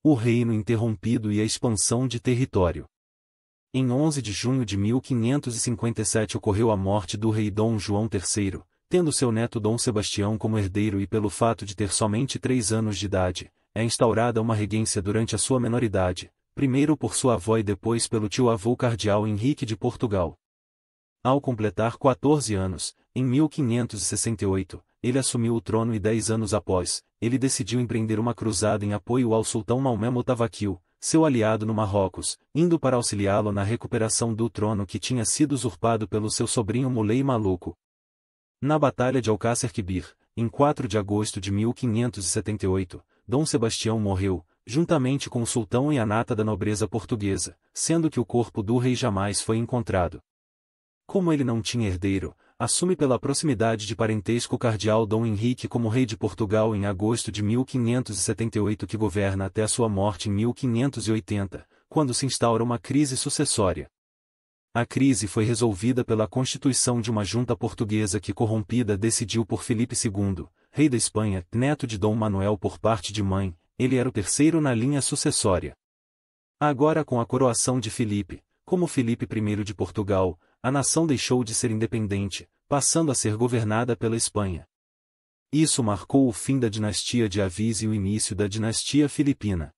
O reino interrompido e a expansão de território. Em 11 de junho de 1557 ocorreu a morte do rei Dom João III, tendo seu neto Dom Sebastião como herdeiro e pelo fato de ter somente 3 anos de idade, é instaurada uma regência durante a sua menoridade, primeiro por sua avó e depois pelo tio-avô cardeal Henrique de Portugal. Ao completar 14 anos, em 1568, ele assumiu o trono e 10 anos após, ele decidiu empreender uma cruzada em apoio ao sultão Maomé Mutawakkil, seu aliado no Marrocos, indo para auxiliá-lo na recuperação do trono que tinha sido usurpado pelo seu sobrinho Muley Maluco. Na Batalha de Alcácer Quibir, em 4 de agosto de 1578, Dom Sebastião morreu, juntamente com o sultão e a nata da nobreza portuguesa, sendo que o corpo do rei jamais foi encontrado. Como ele não tinha herdeiro, assume pela proximidade de parentesco o cardeal Dom Henrique como rei de Portugal em agosto de 1578 que governa até a sua morte em 1580, quando se instaura uma crise sucessória. A crise foi resolvida pela constituição de uma junta portuguesa que corrompida decidiu por Filipe II, rei da Espanha, neto de Dom Manuel por parte de mãe, ele era o terceiro na linha sucessória. Agora com a coroação de Filipe, como Filipe I de Portugal, a nação deixou de ser independente, passando a ser governada pela Espanha. Isso marcou o fim da dinastia de Avis e o início da dinastia filipina.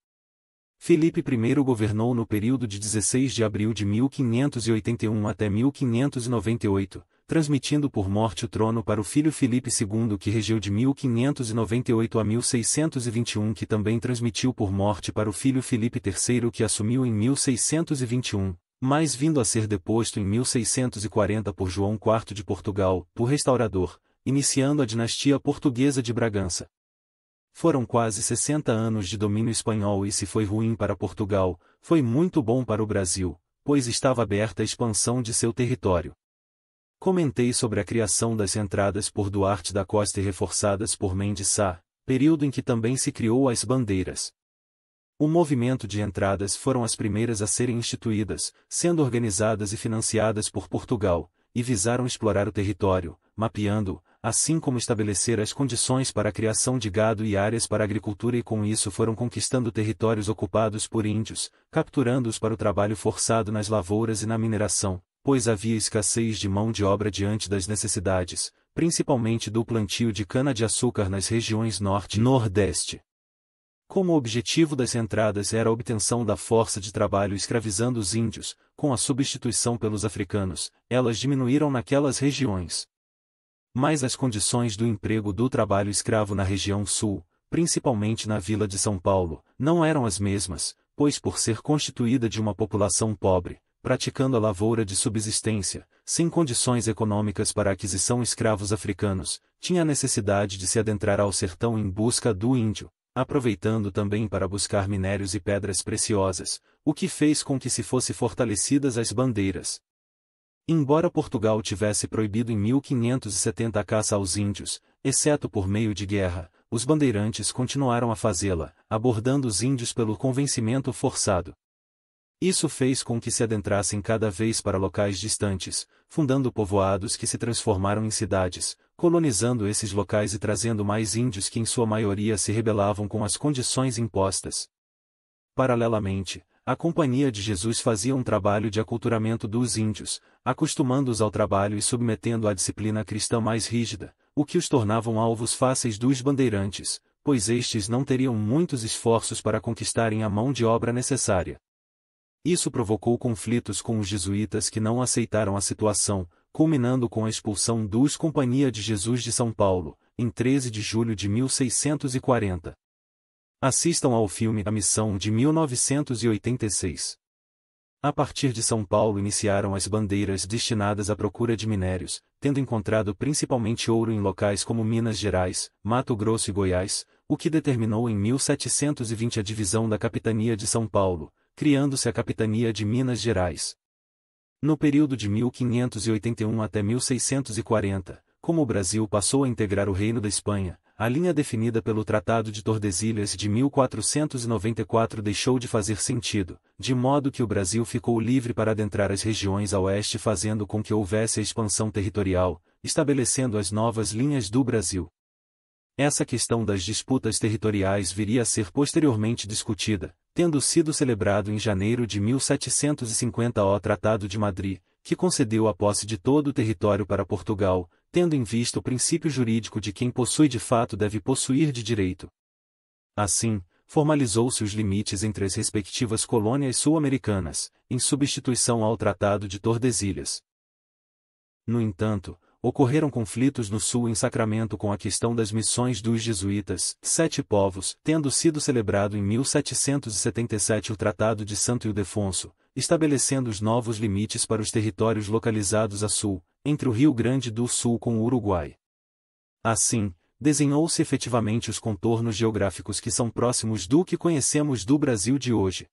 Filipe I governou no período de 16 de abril de 1581 até 1598, transmitindo por morte o trono para o filho Filipe II que regeu de 1598 a 1621 que também transmitiu por morte para o filho Filipe III que assumiu em 1621. Mas vindo a ser deposto em 1640 por João IV de Portugal, o restaurador, iniciando a dinastia portuguesa de Bragança. Foram quase 60 anos de domínio espanhol e se foi ruim para Portugal, foi muito bom para o Brasil, pois estava aberta a expansão de seu território. Comentei sobre a criação das entradas por Duarte da Costa e reforçadas por Mendes Sá, período em que também se criou as bandeiras. O movimento de entradas foram as primeiras a serem instituídas, sendo organizadas e financiadas por Portugal, e visaram explorar o território, mapeando-o, assim como estabelecer as condições para a criação de gado e áreas para a agricultura e com isso foram conquistando territórios ocupados por índios, capturando-os para o trabalho forçado nas lavouras e na mineração, pois havia escassez de mão de obra diante das necessidades, principalmente do plantio de cana-de-açúcar nas regiões norte e nordeste. Como o objetivo das entradas era a obtenção da força de trabalho escravizando os índios, com a substituição pelos africanos, elas diminuíram naquelas regiões. Mas as condições do emprego do trabalho escravo na região sul, principalmente na vila de São Paulo, não eram as mesmas, pois por ser constituída de uma população pobre, praticando a lavoura de subsistência, sem condições econômicas para a aquisição de escravos africanos, tinha a necessidade de se adentrar ao sertão em busca do índio, aproveitando também para buscar minérios e pedras preciosas, o que fez com que se fossem fortalecidas as bandeiras. Embora Portugal tivesse proibido em 1570 a caça aos índios, exceto por meio de guerra, os bandeirantes continuaram a fazê-la, abordando os índios pelo convencimento forçado. Isso fez com que se adentrassem cada vez para locais distantes, fundando povoados que se transformaram em cidades, colonizando esses locais e trazendo mais índios que em sua maioria se rebelavam com as condições impostas. Paralelamente, a Companhia de Jesus fazia um trabalho de aculturamento dos índios, acostumando-os ao trabalho e submetendo à disciplina cristã mais rígida, o que os tornavam alvos fáceis dos bandeirantes, pois estes não teriam muitos esforços para conquistarem a mão de obra necessária. Isso provocou conflitos com os jesuítas que não aceitaram a situação, culminando com a expulsão dos Companhia de Jesus de São Paulo, em 13 de julho de 1640. Assistam ao filme A Missão de 1986. A partir de São Paulo iniciaram as bandeiras destinadas à procura de minérios, tendo encontrado principalmente ouro em locais como Minas Gerais, Mato Grosso e Goiás, o que determinou em 1720 a divisão da Capitania de São Paulo, criando-se a Capitania de Minas Gerais. No período de 1581 até 1640, como o Brasil passou a integrar o Reino da Espanha, a linha definida pelo Tratado de Tordesilhas de 1494 deixou de fazer sentido, de modo que o Brasil ficou livre para adentrar as regiões a oeste fazendo com que houvesse a expansão territorial, estabelecendo as novas linhas do Brasil. Essa questão das disputas territoriais viria a ser posteriormente discutida, tendo sido celebrado em janeiro de 1750 o Tratado de Madrid, que concedeu a posse de todo o território para Portugal, tendo em vista o princípio jurídico de quem possui de fato deve possuir de direito. Assim, formalizou-se os limites entre as respectivas colônias sul-americanas, em substituição ao Tratado de Tordesilhas. No entanto, ocorreram conflitos no sul em Sacramento com a questão das missões dos jesuítas, Sete Povos, tendo sido celebrado em 1777 o Tratado de Santo Ildefonso, estabelecendo os novos limites para os territórios localizados a sul, entre o Rio Grande do Sul com o Uruguai. Assim, desenhou-se efetivamente os contornos geográficos que são próximos do que conhecemos do Brasil de hoje.